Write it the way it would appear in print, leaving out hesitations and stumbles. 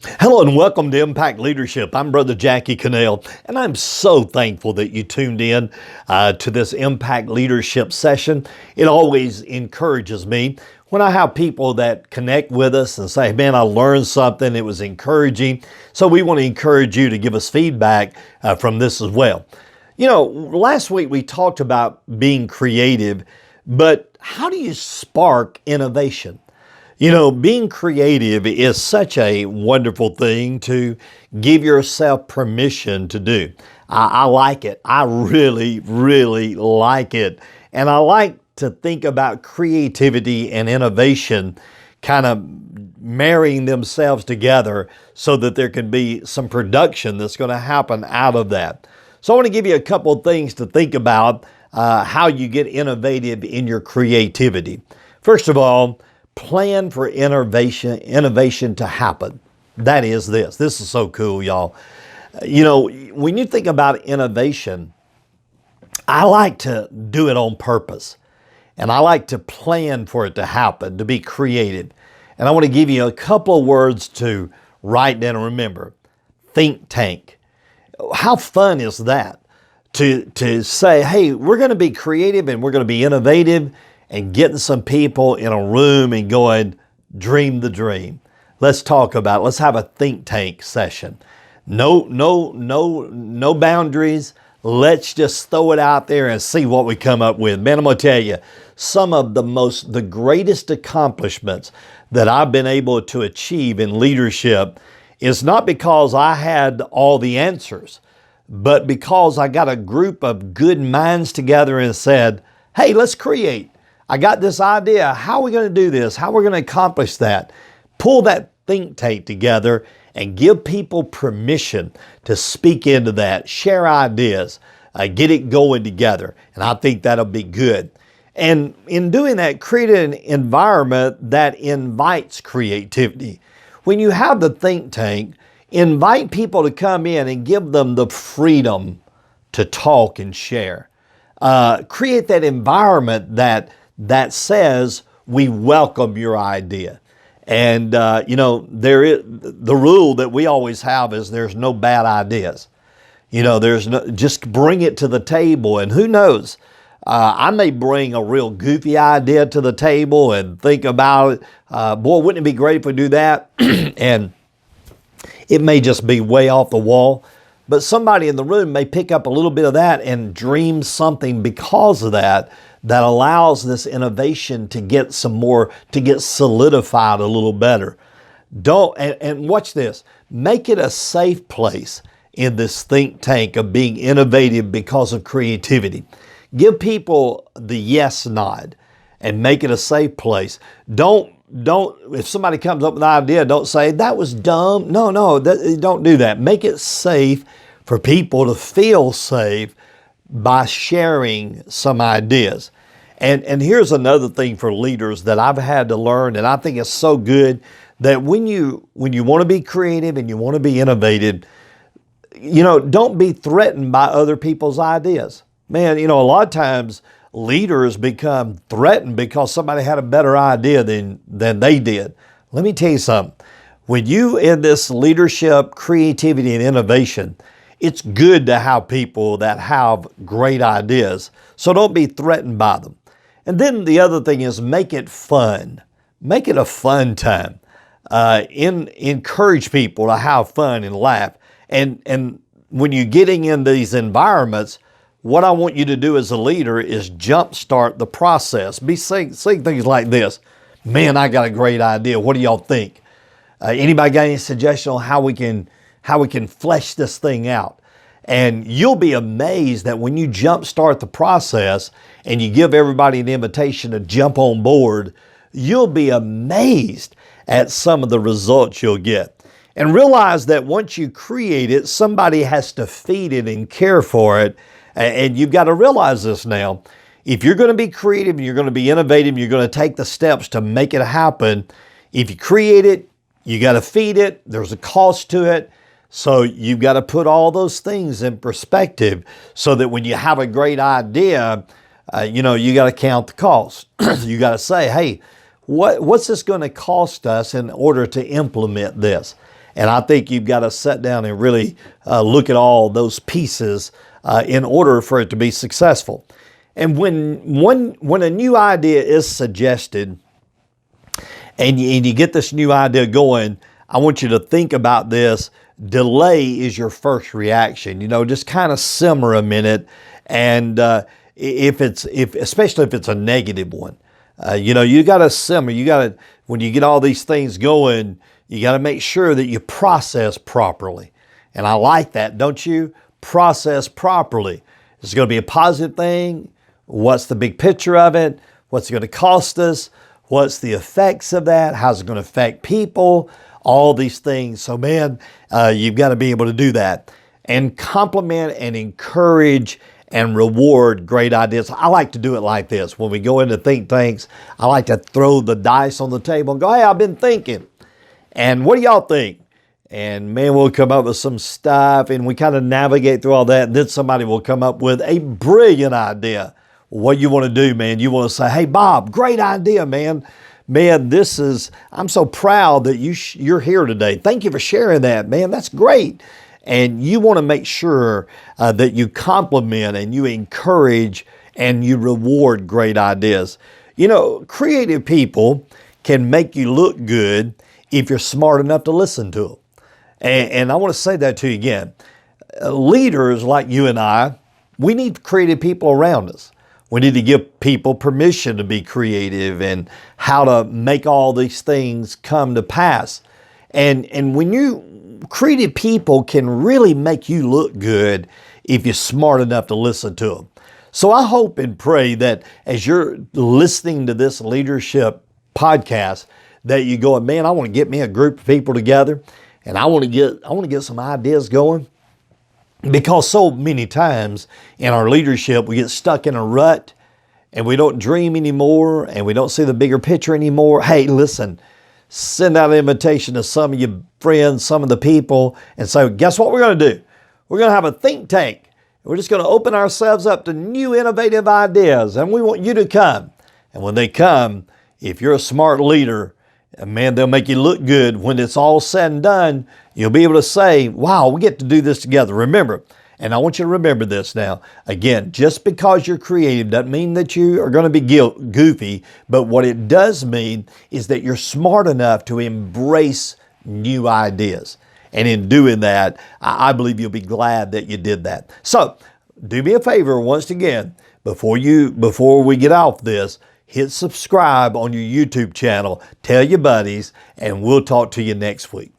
Hello and welcome to Impact Leadership. I'm Brother Jackie Cannell, and I'm so thankful that you tuned in to this Impact Leadership session. It always encourages me when I have people that connect with us and say, man, I learned something, it was encouraging. So we want to encourage you to give us feedback from this as well. You know, last week we talked about being creative, but how do you spark innovation? You know, being creative is such a wonderful thing to give yourself permission to do. I like it. I really, really like it. And I like to think about creativity and innovation kind of marrying themselves together so that there can be some production that's going to happen out of that. So I want to give you a couple of things to think about how you get innovative in your creativity. First of all, plan for innovation to happen. That is this. This is so cool, y'all. You know, when you think about innovation, I like to do it on purpose. And I like to plan for it to happen, to be creative. And I want to give you a couple of words to write down and remember. Think tank. How fun is that? To say, hey, we're going to be creative and we're going to be innovative, and getting some people in a room and going, dream the dream. Let's talk about it. Let's have a think tank session. No boundaries. Let's just throw it out there and see what we come up with. Man, I'm going to tell you, some of the greatest accomplishments that I've been able to achieve in leadership is not because I had all the answers, but because I got a group of good minds together and said, hey, let's create. I got this idea. How are we going to do this? How are we going to accomplish that? Pull that think tank together and give people permission to speak into that, share ideas, get it going together. And I think that'll be good. And in doing that, create an environment that invites creativity. When you have the think tank, invite people to come in and give them the freedom to talk and share. Create that environment that says we welcome your idea. And, you know, the rule that we always have is there's no bad ideas. You know, just bring it to the table, and who knows, I may bring a real goofy idea to the table and think about it. Boy, wouldn't it be great if we do that? And it may just be way off the wall, but somebody in the room may pick up a little bit of that and dream something because of that allows this innovation to get solidified a little better. And watch this, make it a safe place in this think tank of being innovative because of creativity. Give people the yes nod and make it a safe place. Don't, if somebody comes up with an idea, don't say, that was dumb. No, don't do that. Make it safe for people to feel safe by sharing some ideas. And here's another thing for leaders that I've had to learn, and I think it's so good, that when you want to be creative and you want to be innovative, you know, don't be threatened by other people's ideas. Man, you know, a lot of times leaders become threatened because somebody had a better idea than they did. Let me tell you something. When you in this leadership, creativity, and innovation, it's good to have people that have great ideas. So don't be threatened by them. And then the other thing is make it fun. Make it a fun time. Encourage people to have fun and laugh. And when you're getting in these environments, what I want you to do as a leader is jumpstart the process. Saying things like this. Man, I got a great idea. What do y'all think? Anybody got any suggestion on how we can flesh this thing out? And you'll be amazed that when you jumpstart the process and you give everybody an invitation to jump on board, you'll be amazed at some of the results you'll get. And realize that once you create it, somebody has to feed it and care for it. And you've got to realize this now. If you're going to be creative and you're going to be innovative, you're going to take the steps to make it happen. If you create it, you got to feed it. There's a cost to it. So you've got to put all those things in perspective so that when you have a great idea, you got to count the cost. You got to say, hey, what's this going to cost us in order to implement this? And I think you've got to sit down and really look at all those pieces in order for it to be successful. And when a new idea is suggested and you get this new idea going, I want you to think about this. Delay is your first reaction. Just kind of simmer a minute. And especially if it's a negative one, you got to simmer. When you get all these things going, you got to make sure that you process properly. And I like that, don't you? Process properly. It's going to be a positive thing. What's the big picture of it? What's it going to cost us? What's the effects of that? How's it going to affect people? All these things. So man, you've got to be able to do that and compliment and encourage and reward great ideas. I like to do it like this. When we go into think tanks, I like to throw the dice on the table and go, hey, I've been thinking. And what do y'all think? And man, we'll come up with some stuff and we kind of navigate through all that. And then somebody will come up with a brilliant idea. What you want to do, man, you want to say, hey, Bob, great idea, man. Man, I'm so proud that you're here today. Thank you for sharing that, man. That's great. And you want to make sure that you compliment and you encourage and you reward great ideas. Creative people can make you look good if you're smart enough to listen to them. And I want to say that to you again. Leaders like you and I, we need creative people around us. We need to give people permission to be creative and how to make all these things come to pass. And creative people can really make you look good if you're smart enough to listen to them. So I hope and pray that as you're listening to this leadership podcast, that you go, man, I want to get me a group of people together and I want to get some ideas going. Because so many times in our leadership, we get stuck in a rut and we don't dream anymore and we don't see the bigger picture anymore. Hey, listen, send out an invitation to some of your friends, some of the people, and say, guess what we're going to do? We're going to have a think tank. We're just going to open ourselves up to new innovative ideas, and we want you to come. And when they come, if you're a smart leader, man, they'll make you look good. When it's all said and done, you'll be able to say, wow, we get to do this together. Remember, and I want you to remember this now. Again, just because you're creative doesn't mean that you are going to be goofy, but what it does mean is that you're smart enough to embrace new ideas. And in doing that, I believe you'll be glad that you did that. So do me a favor once again, before we get off this, hit subscribe on your YouTube channel, tell your buddies, and we'll talk to you next week.